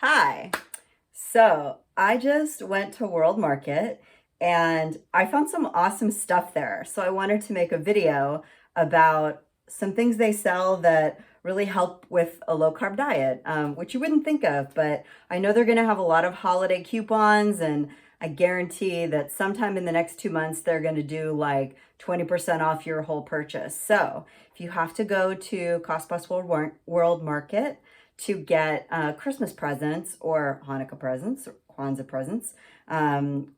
Hi. So I just went to World Market and I found some awesome stuff there. So I wanted to make a video about some things they sell that really help with a low carb diet, which you wouldn't think of, but I know they're going to have a lot of holiday coupons, and I guarantee that sometime in the next 2 months, they're going to do like 20% off your whole purchase. So if you have to go to Cost Plus World Market, to get Christmas presents or Hanukkah presents or Kwanzaa presents,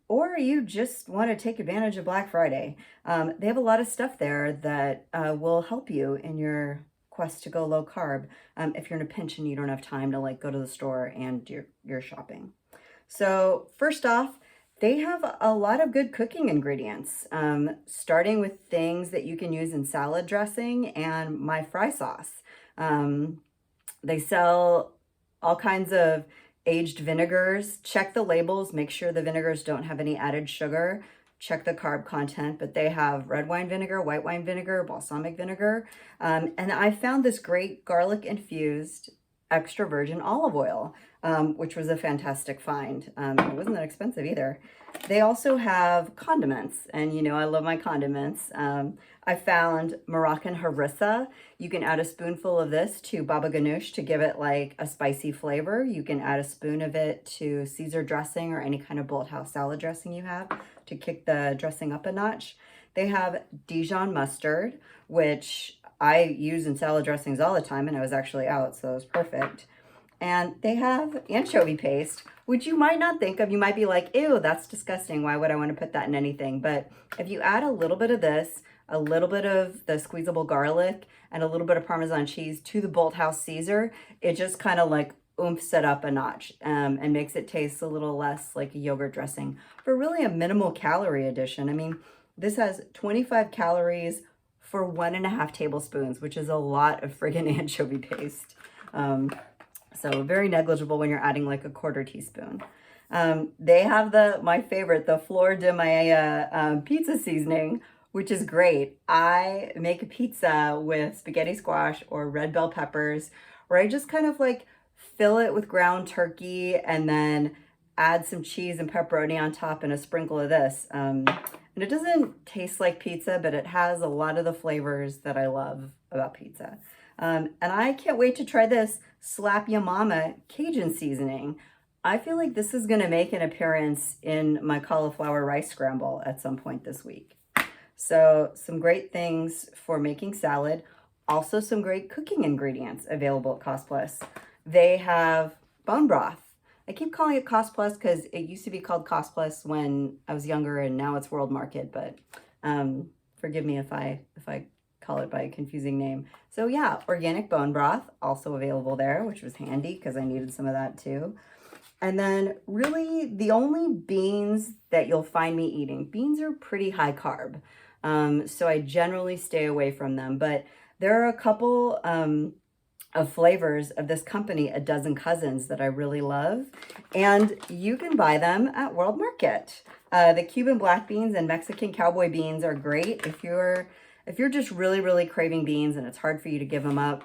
or you just want to take advantage of Black Friday. They have a lot of stuff there that will help you in your quest to go low carb if you're in a pinch and you don't have time to like go to the store and do your shopping. So first off, they have a lot of good cooking ingredients, starting with things that you can use in salad dressing and my fry sauce. They sell all kinds of aged vinegars. Check the labels, make sure the vinegars don't have any added sugar. Check the carb content, but they have red wine vinegar, white wine vinegar, balsamic vinegar. And I found this great garlic infused extra virgin olive oil, which was a fantastic find. It wasn't that expensive either. They also have condiments, and you know I love my condiments. I found Moroccan harissa. You can add a spoonful of this to baba ganoush to give it like a spicy flavor. You can add a spoon of it to Caesar dressing or any kind of Bolthouse salad dressing you have to kick the dressing up a notch. They have Dijon mustard, which I use in salad dressings all the time, and I was actually out, so it was perfect. And they have anchovy paste, which you might not think of. You might be like, ew, that's disgusting. Why would I want to put that in anything? But if you add a little bit of this, a little bit of the squeezable garlic, and a little bit of Parmesan cheese to the Bolthouse Caesar, it just kind of like oomphs it up a notch and makes it taste a little less like a yogurt dressing for really a minimal calorie addition. I mean, this has 25 calories for 1.5 tablespoons, which is a lot of friggin' anchovy paste. So very negligible when you're adding like a quarter teaspoon. They have my favorite, the Flor de Maia pizza seasoning, which is great. I make a pizza with spaghetti squash or red bell peppers, where I just kind of like fill it with ground turkey and then add some cheese and pepperoni on top and a sprinkle of this. And it doesn't taste like pizza, but it has a lot of the flavors that I love about pizza. And I can't wait to try this Slap Ya Mama Cajun seasoning. I feel like this is going to make an appearance in my cauliflower rice scramble at some point this week. So some great things for making salad. Also some great cooking ingredients available at Cost Plus. They have bone broth. I keep calling it Cost Plus because it used to be called Cost Plus when I was younger, and now it's World Market, but forgive me if I call it by a confusing name. So yeah, organic bone broth also available there, which was handy because I needed some of that too. And then really the only beans that you'll find me eating, beans are pretty high carb. So I generally stay away from them, but there are a couple of flavors of this company, A Dozen Cousins, that I really love. And you can buy them at World Market. The Cuban black beans and Mexican cowboy beans are great if you're just really, really craving beans and it's hard for you to give them up.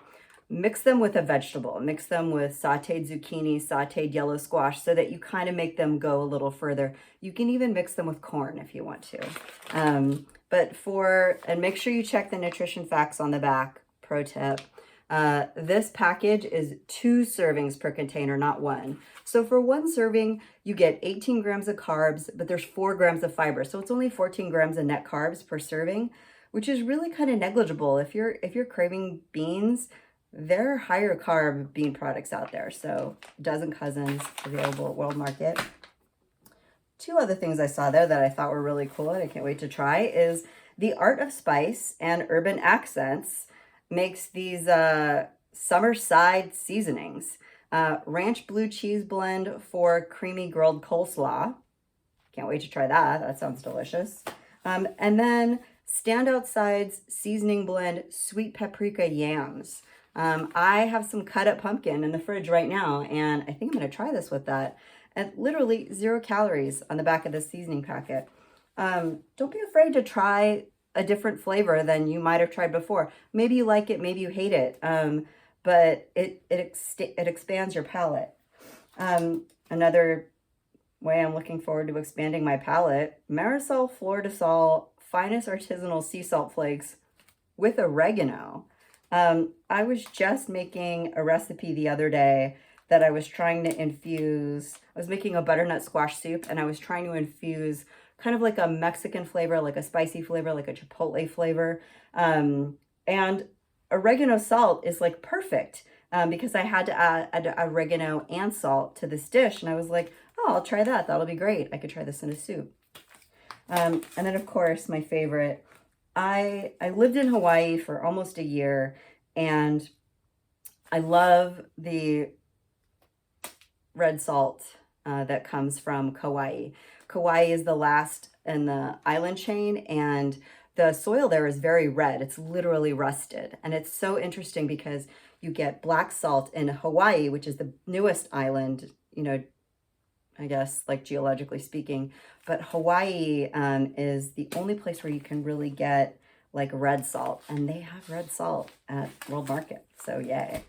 Mix them with a vegetable. Mix them with sauteed zucchini, sauteed yellow squash, so that you kind of make them go a little further. You can even mix them with corn if you want to. And make sure you check the nutrition facts on the back, pro tip. This package is 2 servings per container, not 1. So for 1 serving, you get 18 grams of carbs, but there's 4 grams of fiber. So it's only 14 grams of net carbs per serving, which is really kind of negligible. If you're craving beans, there are higher carb bean products out there. So Dozen Cousins available at World Market. 2 other things I saw there that I thought were really cool and I can't wait to try is The Art of Spice and Urban Accents makes these summer side seasonings. Ranch blue cheese blend for creamy grilled coleslaw. Can't wait to try that. That sounds delicious. And then Standout Sides seasoning blend sweet paprika yams. I have some cut up pumpkin in the fridge right now, and I think I'm going to try this with that. And literally 0 calories on the back of this seasoning packet. Don't be afraid to try a different flavor than you might have tried before. Maybe you like it, maybe you hate it, but it expands your palate. Another way I'm looking forward to expanding my palate, Marisol Flor de Sal Finest Artisanal Sea Salt Flakes with oregano. I was just making a recipe the other day that I was trying to infuse. I was making a butternut squash soup, and I was trying to infuse kind of like a Mexican flavor, like a spicy flavor, like a chipotle flavor. And oregano salt is like perfect because I had to add oregano and salt to this dish. And I was like, oh, I'll try that. That'll be great. I could try this in a soup. And then, of course, my favorite, I lived in Hawaii for almost a year, and I love the red salt that comes from Kauai. Kauai is the last in the island chain, and the soil there is very red. It's literally rusted. And it's so interesting because you get black salt in Hawaii, which is the newest island, you know, I guess, like geologically speaking. But Hawaii is the only place where you can really get like red salt, and they have red salt at World Market. So yay.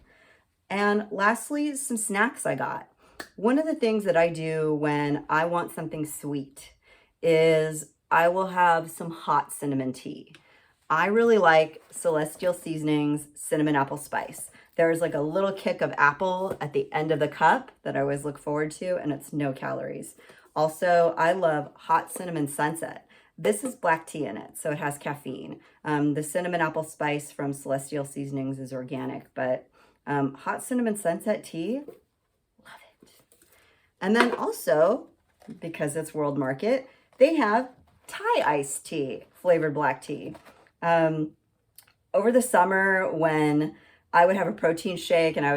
And lastly, some snacks I got. One of the things that I do when I want something sweet is I will have some hot cinnamon tea. I really like Celestial Seasonings cinnamon apple spice. There's like a little kick of apple at the end of the cup that I always look forward to, and it's no calories. Also, I love Hot Cinnamon Sunset. This is black tea in it, so it has caffeine. The cinnamon apple spice from Celestial Seasonings is organic, but Hot Cinnamon Sunset tea, love it. And then also, because it's World Market, they have Thai iced tea, flavored black tea. Over the summer when I would have a protein shake and I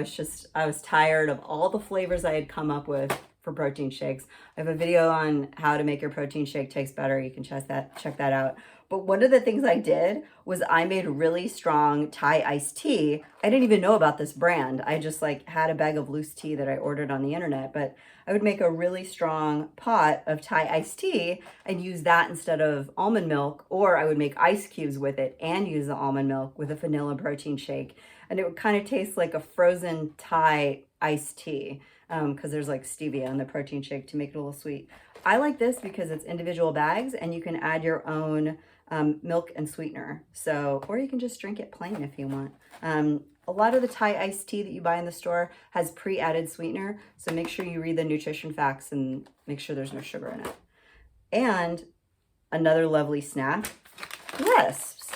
was tired of all the flavors I had come up with for protein shakes. I have a video on how to make your protein shake taste better. You can check that out. But one of the things I did was I made really strong Thai iced tea. I didn't even know about this brand. I just like had a bag of loose tea that I ordered on the internet, but I would make a really strong pot of Thai iced tea and use that instead of almond milk, or I would make ice cubes with it and use the almond milk with a vanilla protein shake. And it would kind of taste like a frozen Thai iced tea because there's like stevia in the protein shake to make it a little sweet. I like this because it's individual bags and you can add your own milk and sweetener. So, or you can just drink it plain if you want. A lot of the Thai iced tea that you buy in the store has pre-added sweetener. So make sure you read the nutrition facts and make sure there's no sugar in it. And another lovely snack, crisps.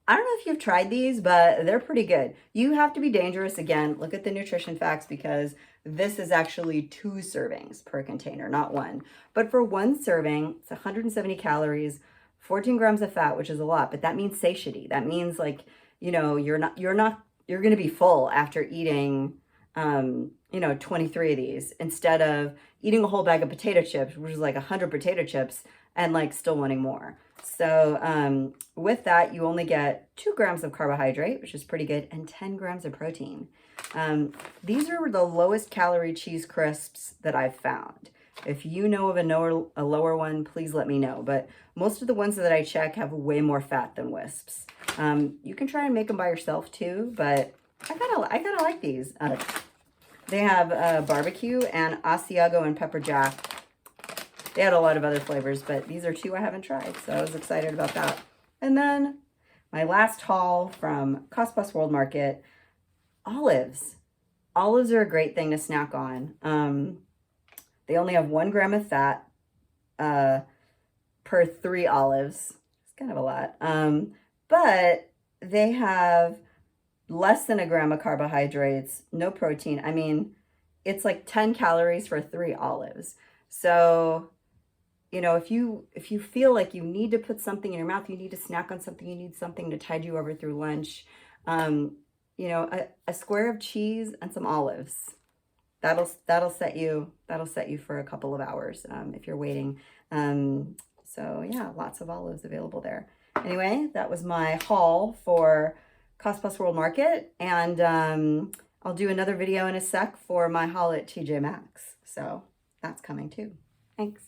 I don't know if you've tried these, but they're pretty good. You have to be dangerous. Again, look at the nutrition facts because this is actually 2 servings per container, not 1. But for 1 serving, it's 170 calories, 14 grams of fat, which is a lot, but that means satiety. That means like, you know, you're going to be full after eating, 23 of these instead of eating a whole bag of potato chips, which is like 100 potato chips and like still wanting more. So with that, you only get 2 grams of carbohydrate, which is pretty good, and 10 grams of protein. These are the lowest calorie cheese crisps that I've found. If you know of a lower one, please let me know. But most of the ones that I check have way more fat than Wisps. You can try and make them by yourself too, but I kind of like these. They have barbecue and Asiago and pepper jack. They had a lot of other flavors, but these are 2 I haven't tried, so I was excited about that. And then my last haul from Cost Plus World Market, olives. Olives are a great thing to snack on. They only have 1 gram of fat per 3 olives. It's kind of a lot. But they have less than 1 gram of carbohydrates, no protein. I mean, it's like 10 calories for 3 olives. So, you know, if you feel like you need to put something in your mouth, you need to snack on something, you need something to tide you over through lunch, you know, a square of cheese and some olives. That'll set you for a couple of hours if you're waiting. So yeah, lots of olives available there. Anyway, that was my haul for Cost Plus World Market, and I'll do another video in a sec for my haul at TJ Maxx. So that's coming too. Thanks.